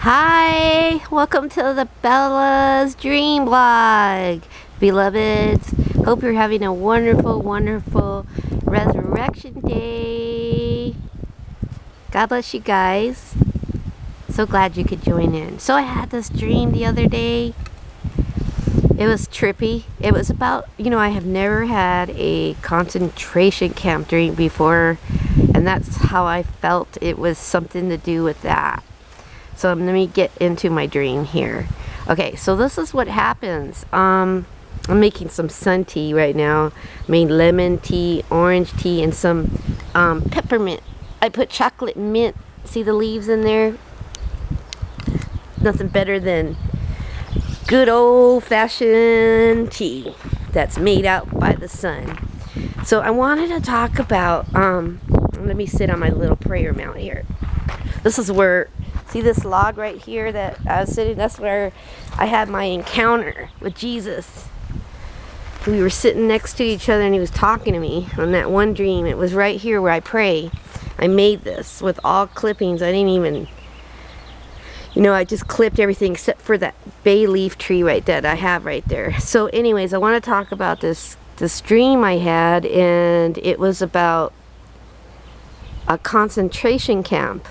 Hi, welcome to the Bella's Dream Blog, beloveds. Hope you're having a wonderful, wonderful Resurrection Day. God bless you guys. So glad you could join in. So I had this dream the other day. It was trippy. It was about, I have never had a concentration camp dream before, and that's how I felt. It was something to do with that. So let me get into my dream here. Okay, so this is what happens. I'm making some sun tea right now. I made lemon tea, orange tea, and some peppermint. I put chocolate mint. See the leaves in there? Nothing better than good old-fashioned tea that's made out by the sun. So I wanted to talk about, let me sit on my little prayer mount here. This is where, see this log right here that I was sitting? That's where I had my encounter with Jesus. We were sitting next to each other and he was talking to me on that one dream. It was right here where I pray. I made this with all clippings. I didn't even, I just clipped everything except for that bay leaf tree right that I have right there. So anyways, I want to talk about this dream I had, and it was about a concentration camp.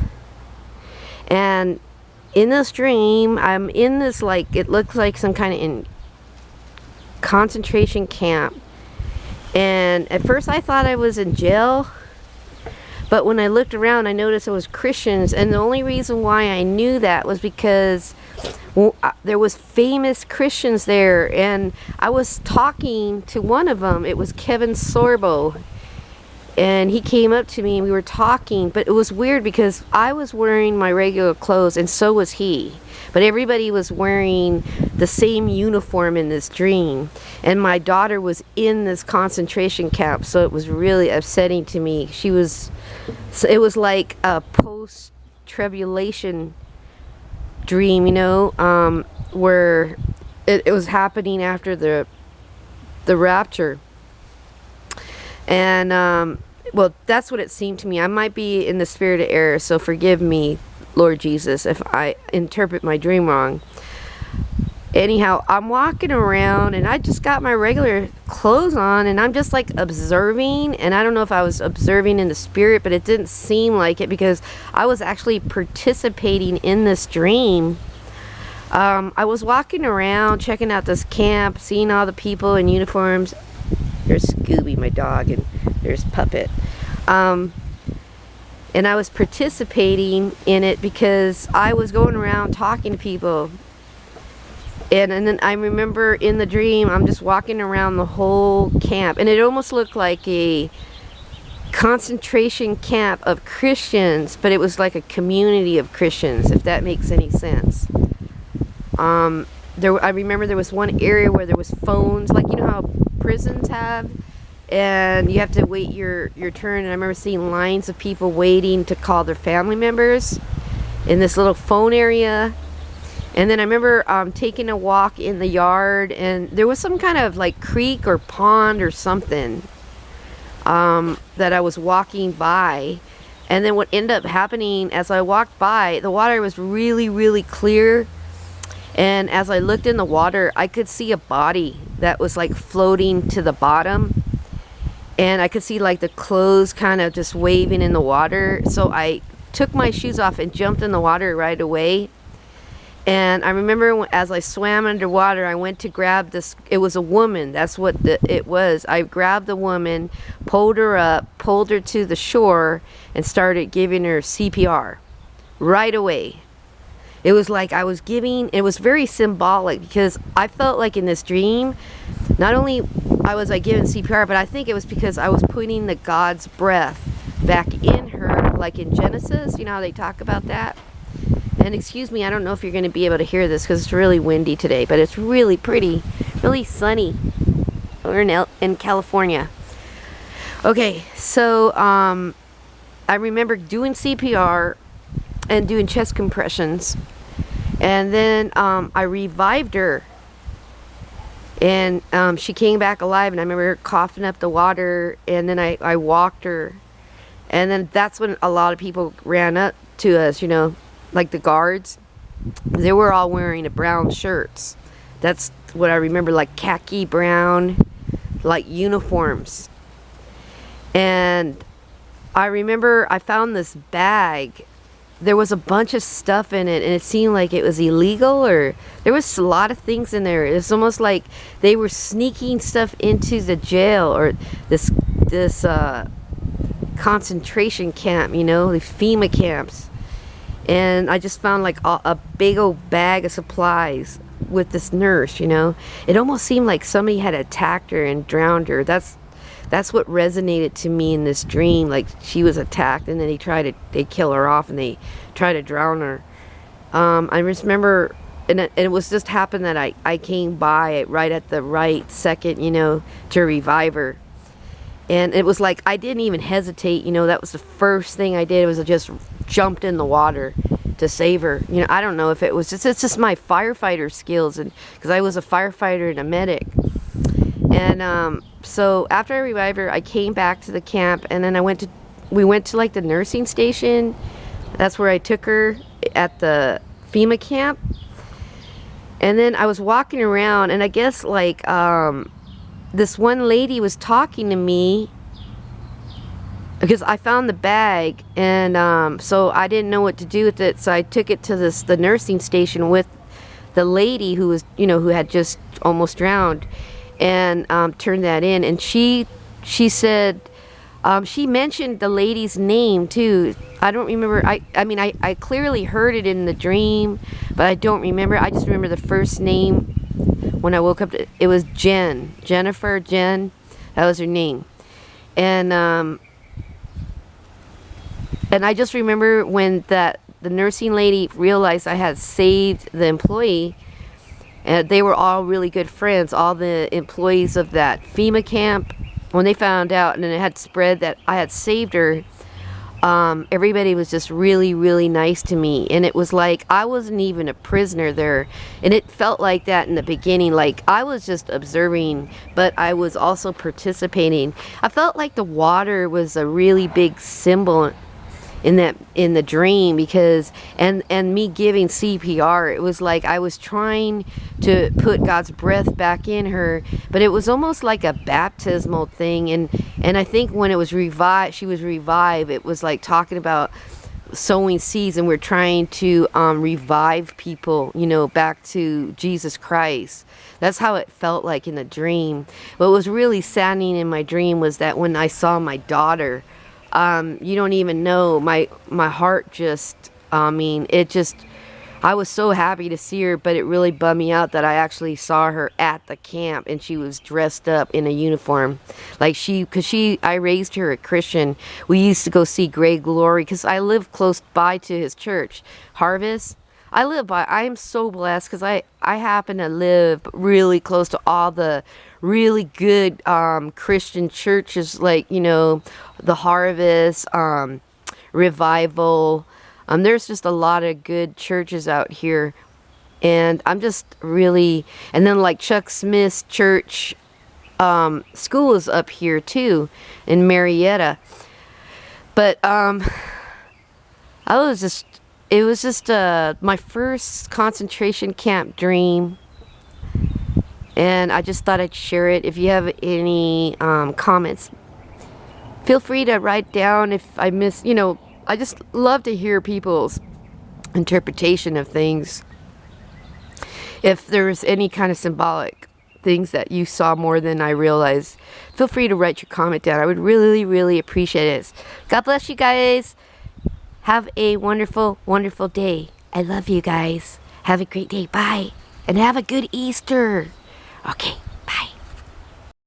And in this dream, I'm in this, it looks like some kind of concentration camp. And at first I thought I was in jail. But when I looked around, I noticed it was Christians. And the only reason why I knew that was because there was famous Christians there. And I was talking to one of them. It was Kevin Sorbo. And he came up to me and we were talking, but it was weird because I was wearing my regular clothes and so was he. But everybody was wearing the same uniform in this dream. And my daughter was in this concentration camp, so it was really upsetting to me. It was like a post-tribulation dream, where it was happening after the rapture. And well, that's what it seemed to me. I might be in the spirit of error, so forgive me, Lord Jesus, if I interpret my dream wrong. Anyhow, I'm walking around and I just got my regular clothes on and I'm just observing, and I don't know if I was observing in the spirit, but it didn't seem like it because I was actually participating in this dream. I was walking around checking out this camp, seeing all the people in uniforms. There's Scooby, my dog, and there's Puppet. And I was participating in it because I was going around talking to people. And then I remember in the dream, I'm just walking around the whole camp. And it almost looked like a concentration camp of Christians, but it was like a community of Christians, if that makes any sense. I remember there was one area where there was phones, how prisons have, and you have to wait your turn. And I remember seeing lines of people waiting to call their family members in this little phone area. And then I remember taking a walk in the yard, and there was some kind of creek or pond or something that I was walking by. And then what ended up happening as I walked by, the water was really, really clear. And as I looked in the water, I could see a body that was floating to the bottom. And I could see the clothes kind of just waving in the water. So I took my shoes off and jumped in the water right away. And I remember as I swam underwater, I went to grab this. It was a woman. That's what it was. I grabbed the woman, pulled her up, pulled her to the shore, and started giving her CPR right away. It was like I was giving, it was very symbolic because I felt like in this dream, not only I was giving CPR, but I think it was because I was putting the God's breath back in her, like in Genesis, how they talk about that. And excuse me, I don't know if you're going to be able to hear this because it's really windy today, but it's really pretty, really sunny. We're in California. Okay, so I remember doing CPR and doing chest compressions. And then I revived her, and she came back alive, and I remember her coughing up the water, and then I walked her, and then that's when a lot of people ran up to us, like the guards. they were all wearing the brown shirts. That's what I remember, like khaki brown, like uniforms. And I remember I found this bag. There was a bunch of stuff in it, and it seemed like it was illegal, or there was a lot of things in there. It was almost like they were sneaking stuff into the jail, or this concentration camp, you know, the FEMA camps. And I just found like a big old bag of supplies with this nurse, you know. It almost seemed like somebody had attacked her and drowned her. That's what resonated to me in this dream. Like she was attacked, and then they kill her off, and they try to drown her. I just remember, and it was just happened that I came by it right at the right second, you know, to revive her. And it was like I didn't even hesitate, you know. That was the first thing I did. It was just jumped in the water to save her. You know, I don't know if it was it's just my firefighter skills, and because I was a firefighter and a medic. And so after I revived her, I came back to the camp, and then we went to like the nursing station. That's where I took her at the FEMA camp. And then I was walking around, and I guess like this one lady was talking to me because I found the bag, and so I didn't know what to do with it. So I took it to the nursing station with the lady who was, you know, who had just almost drowned, and turned that in. And she said, she mentioned the lady's name too. I don't remember. I mean I clearly heard it in the dream, but I don't remember. I just remember the first name when I woke up. It was Jennifer. That was her name. And I just remember when the nursing lady realized I had saved the employee, and they were all really good friends, all the employees of that FEMA camp. When they found out and it had spread that I had saved her, everybody was just really, really nice to me. And it was like I wasn't even a prisoner there. And it felt like that in the beginning. Like I was just observing, but I was also participating. I felt like the water was a really big symbol in the dream, because and me giving CPR, it was like I was trying to put God's breath back in her, but it was almost like a baptismal thing. And I think when it was revived, she was revived, it was like talking about sowing seeds, and we're trying to revive people, you know, back to Jesus Christ. That's how it felt like in the dream. What was really saddening in my dream was that when I saw my daughter, you don't even know, my heart just, I mean, it just, I was so happy to see her, but it really bummed me out that I actually saw her at the camp, and she was dressed up in a uniform. Like I raised her a Christian. We used to go see Greg Glory, because I live close by to his church, Harvest. I am so blessed, because I happen to live really close to all the really good Christian churches, like, you know, the Harvest, Revival. There's just a lot of good churches out here, and I'm just really, and then like Chuck Smith's church school is up here too in Marietta. But it was just my first concentration camp dream, and I just thought I'd share it. If you have any comments, feel free to write down. If I miss, you know, I just love to hear people's interpretation of things. If there's any kind of symbolic things that you saw more than I realized, feel free to write your comment down. I would really, really appreciate it. God bless you guys. Have a wonderful, wonderful day. I love you guys. Have a great day. Bye. And have a good Easter. Okay.